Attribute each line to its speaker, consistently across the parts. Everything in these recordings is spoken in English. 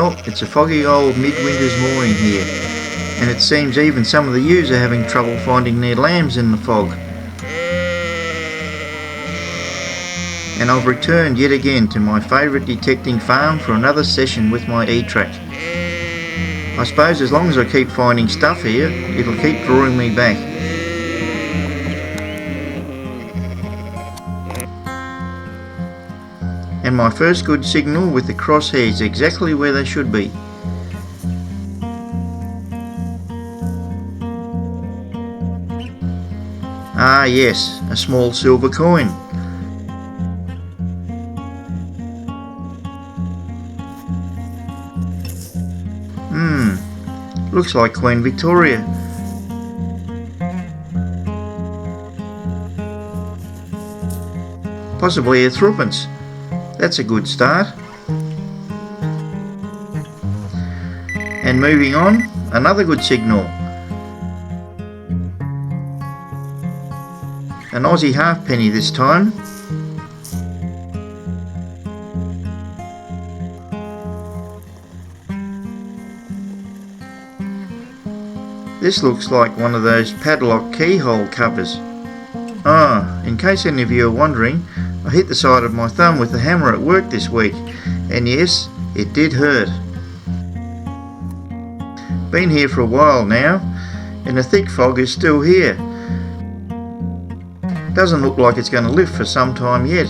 Speaker 1: Well, it's a foggy old midwinter's morning here, and it seems even some of the ewes are having trouble finding their lambs in the fog. And I've returned yet again to my favourite detecting farm for another session with my E-Trac. I suppose as long as I keep finding stuff here, it'll keep drawing me back. And my first good signal with the crosshairs exactly where they should be. Ah yes, a small silver coin. Looks like Queen Victoria. Possibly a threepence. That's a good start. And moving on, another good signal. An Aussie halfpenny this time. This looks like one of those padlock keyhole covers. In case any of you are wondering, I hit the side of my thumb with the hammer at work this week, and yes, it did hurt. Been here for a while now, and the thick fog is still here. Doesn't look like it's going to lift for some time yet.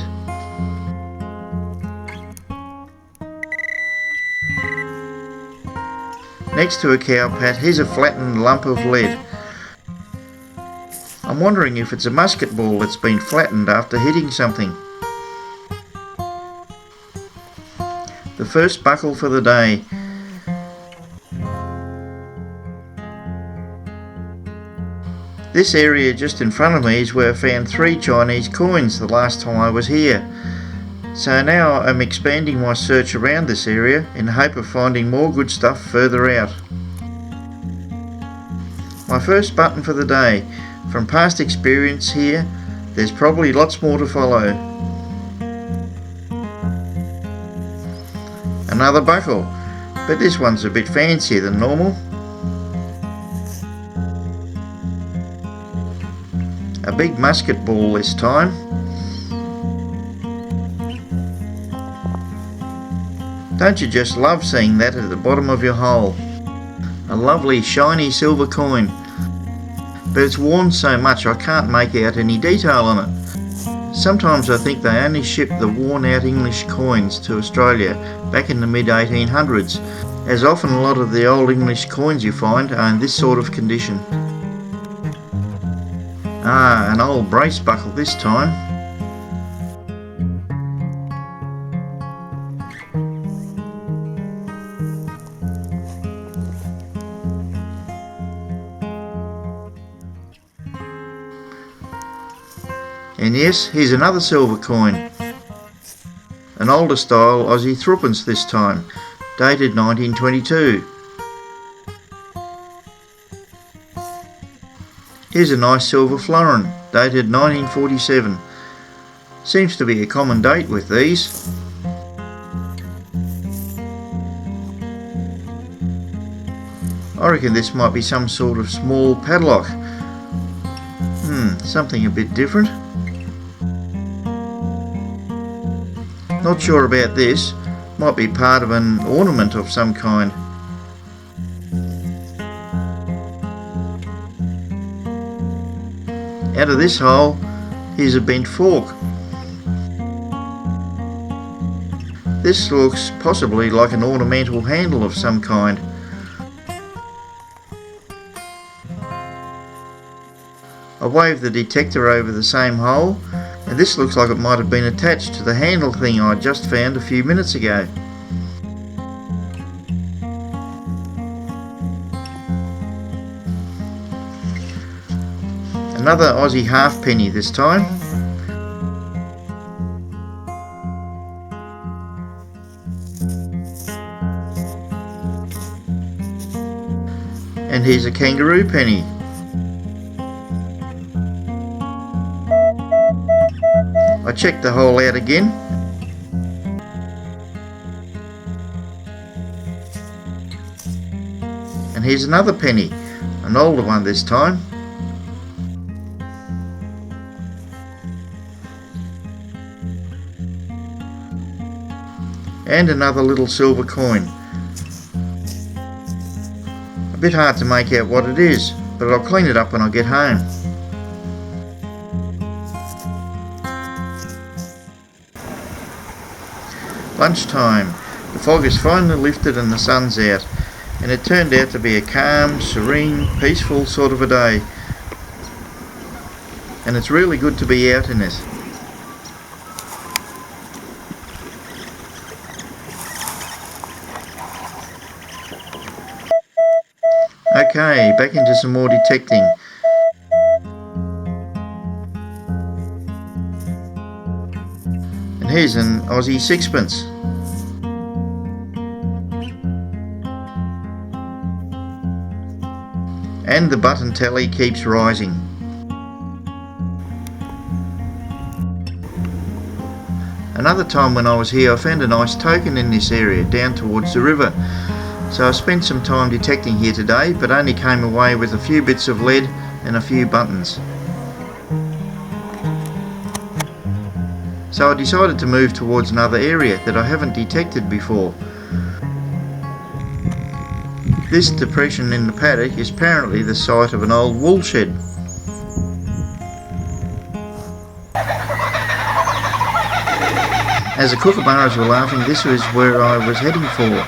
Speaker 1: Next to a cow pat, here's a flattened lump of lead. I'm wondering if it's a musket ball that's been flattened after hitting something. The first buckle for the day. This area just in front of me is where I found 3 Chinese coins the last time I was here. So now I'm expanding my search around this area in the hope of finding more good stuff further out. My first button for the day. From past experience here, there's probably lots more to follow. Another buckle, but this one's a bit fancier than normal. A big musket ball this time. Don't you just love seeing that at the bottom of your hole? A lovely shiny silver coin, but it's worn so much I can't make out any detail on it. Sometimes I think they only shipped the worn out English coins to Australia back in the mid 1800s, as often a lot of the old English coins you find are in this sort of condition. An old brace buckle this time. And yes, here's another silver coin. An older style Aussie threepence this time, dated 1922. Here's a nice silver florin, dated 1947. Seems to be a common date with these. I reckon this might be some sort of small padlock. Something a bit different. Not sure about this. Might be part of an ornament of some kind. Out of this hole, here's a bent fork. This looks possibly like an ornamental handle of some kind. I waved the detector over the same hole, and this looks like it might have been attached to the handle thing I just found a few minutes ago. Another Aussie halfpenny this time. And here's a kangaroo penny. I checked the hole out again. here's another penny, an older one this time. And another little silver coin. A bit hard to make out what it is, but I'll clean it up when I get home. Lunchtime. The fog has finally lifted and the sun's out, and it turned out to be a calm, serene, peaceful sort of a day. And it's really good to be out in it. Okay, back into some more detecting. And here's an Aussie sixpence. And the button tally keeps rising. Another time when I was here, I found a nice token in this area down towards the river. So I spent some time detecting here today, but only came away with a few bits of lead and a few buttons. So I decided to move towards another area that I haven't detected before. This depression in the paddock is apparently the site of an old wool shed. As the kookaburras were laughing, this was where I was heading for.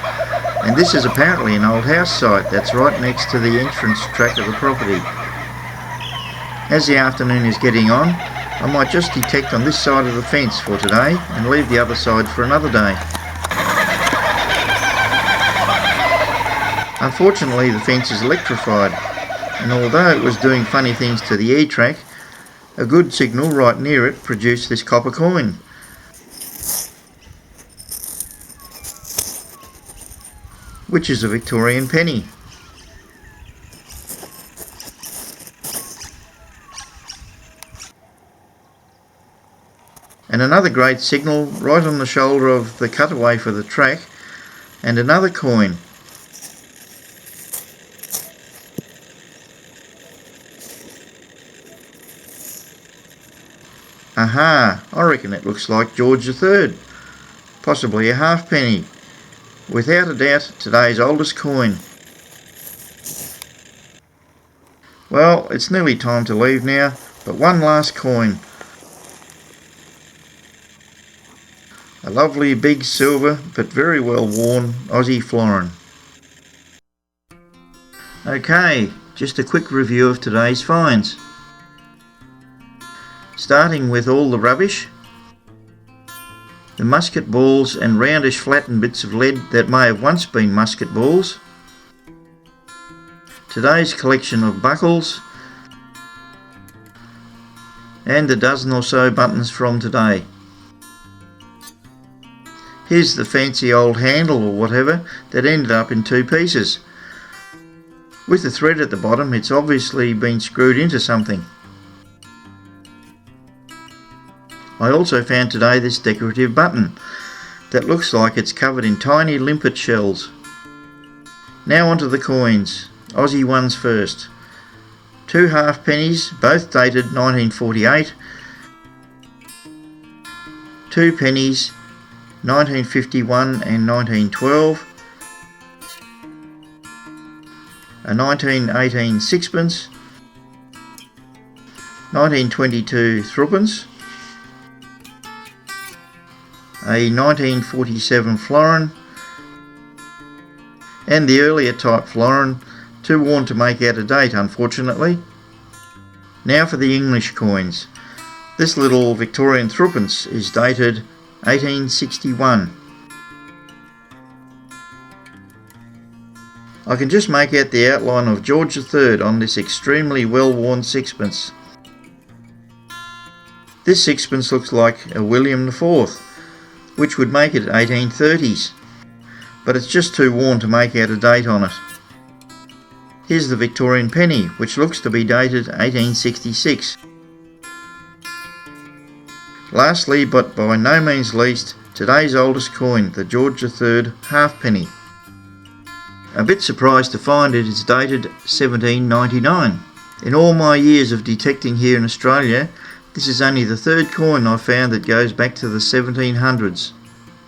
Speaker 1: And this is apparently an old house site that's right next to the entrance track of the property. As the afternoon is getting on, I might just detect on this side of the fence for today and leave the other side for another day. Unfortunately, the fence is electrified, and although it was doing funny things to the E-Trac, a good signal right near it produced this copper coin. Which is a Victorian penny. And another great signal right on the shoulder of the cutaway for the track, and another coin. Aha, I reckon it looks like George III, possibly a halfpenny. Without a doubt, today's oldest coin. Well, it's nearly time to leave now, but one last coin. A lovely big silver, but very well worn Aussie florin. Okay, just a quick review of today's finds. Starting with all the rubbish. The musket balls and roundish flattened bits of lead that may have once been musket balls. Today's collection of buckles. And a dozen or so buttons from today. Here's the fancy old handle or whatever that ended up in two pieces. With the thread at the bottom, it's obviously been screwed into something. I also found today this decorative button that looks like it's covered in tiny limpet shells. Now onto the coins, Aussie ones first. Two halfpennies, both dated 1948. Two pennies, 1951 and 1912. A 1918 sixpence. 1922 threepence. A 1947 florin, and the earlier type florin, too worn to make out a date unfortunately. Now for the English coins. This little Victorian threepence is dated 1861. I can just make out the outline of George III on this extremely well worn sixpence. This sixpence looks like a William IV, which would make it 1830s, but it's just too worn to make out a date on it. Here's the Victorian penny, which looks to be dated 1866. Lastly, but by no means least, today's oldest coin, the George III halfpenny. A bit surprised to find it is dated 1799. In all my years of detecting here in Australia, this is only the third coin I've found that goes back to the 1700s.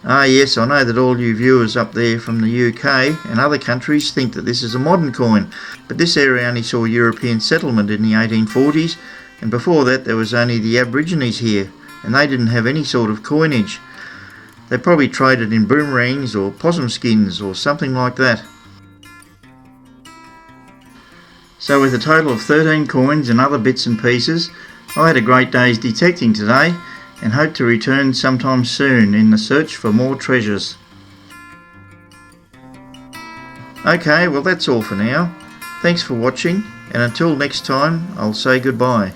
Speaker 1: Ah yes, I know that all you viewers up there from the UK and other countries think that this is a modern coin, but this area only saw European settlement in the 1840s, and before that there was only the Aborigines here, and they didn't have any sort of coinage. They probably traded in boomerangs or possum skins or something like that. So with a total of 13 coins and other bits and pieces, I had a great day's detecting today and hope to return sometime soon in the search for more treasures. Okay, well that's all for now. Thanks for watching, and until next time I'll say goodbye.